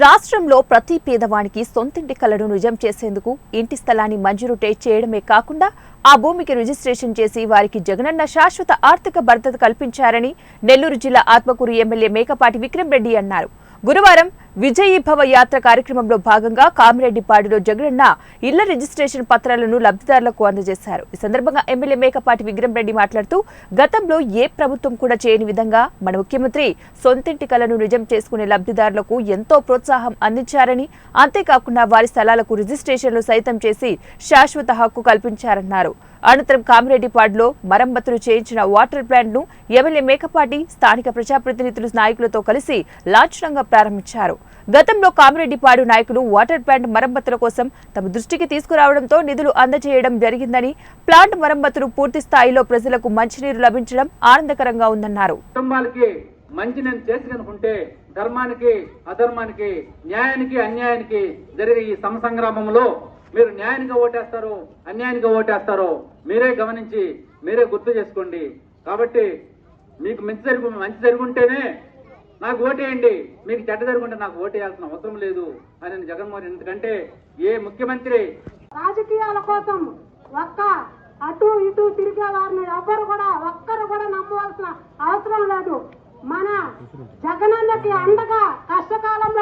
రాష్ట్రంలో ప్రతి పేదవానికి సొంతింటి కలను నిజం చేసేందుకు ఇంటి స్థలాన్ని మంజూరు చేయడమే కాకుండా ఆ భూమికి రిజిస్ట్రేషన్ చేసి వారికి జగనన్న శాశ్వత ఆర్థిక భద్రత కల్పించారని నెల్లూరు జిల్లా ఆత్మకూరు ఎమ్మెల్యే మేకపాటి విక్రమ్ రెడ్డి అన్నారు. గురువారం విజయీభవ యాత్ర కార్యక్రమంలో భాగంగా కామిరెడ్డిపాడులో జగనన్న ఇళ్ల రిజిస్ట్రేషన్ పత్రాలను లబ్ధిదారులకు అందజేశారు. ఈ సందర్భంగా ఎమ్మెల్యే మేకపాటి విక్రమ్ రెడ్డి మాట్లాడుతూ గతంలో ఏ ప్రభుత్వం కూడా చేయని విధంగా మన ముఖ్యమంత్రి సొంతింటి కలను నిజం చేసుకునే లబ్ధిదారులకు ఎంతో ప్రోత్సాహం అందించారని, అంతేకాకుండా వారి స్థలాలకు రిజిస్ట్రేషన్లు సైతం చేసి శాశ్వత హక్కు కల్పించారన్నారు. అనంతరం కామిరెడ్డిపాడులో మరమ్మతులు చేయించిన వాటర్ ప్లాంట్ ను ఎమ్మెల్యే మేకపాటి స్థానిక ప్రజాప్రతినిధులు నాయకులతో కలిసి లాంఛనంగా ప్రారంభించారు. గతంలో కామిరెడ్డిపాడు నాయకులు వాటర్ ప్లాంట్ మరమ్మతుల కోసం తమ దృష్టికి తీసుకురావడంతో నిధులు అందజేయడం జరిగిందని, ప్లాంట్ మరమ్మతులు పూర్తి స్థాయిలో ప్రజలకు మంచినీరు లభించడం ఆనందకరంగా ఉందన్నారు. మంచి నేను చేసిననుకుంటే ధర్మానికి అధర్మానికి న్యాయానికి అన్యాయానికి జరిగే ఈ సమసంగ్రామంలో మీరు న్యాయానికి ఓటేస్తారో అన్యాయానికి ఓటేస్తారో మీరే గమనించి మీరే గుర్తు చేసుకోండి. కాబట్టి మీకు మంచి జరుగుంటేనే నాకు ఓటేయండి, మీకు చెడ్డ జరుగుంటే నాకు ఓటేయాల్సిన అవసరం లేదు అని జగన్మోహన్. ఎందుకంటే ఏ ముఖ్యమంత్రి రాజకీయాల కోసం ఒక్క అటు ఇటు తిరిగే వారిని ఒక్కరు కూడా నమ్మవలసిన అవసరం లేదు. మన జగనన్నకి అండగా కష్టకాలంలో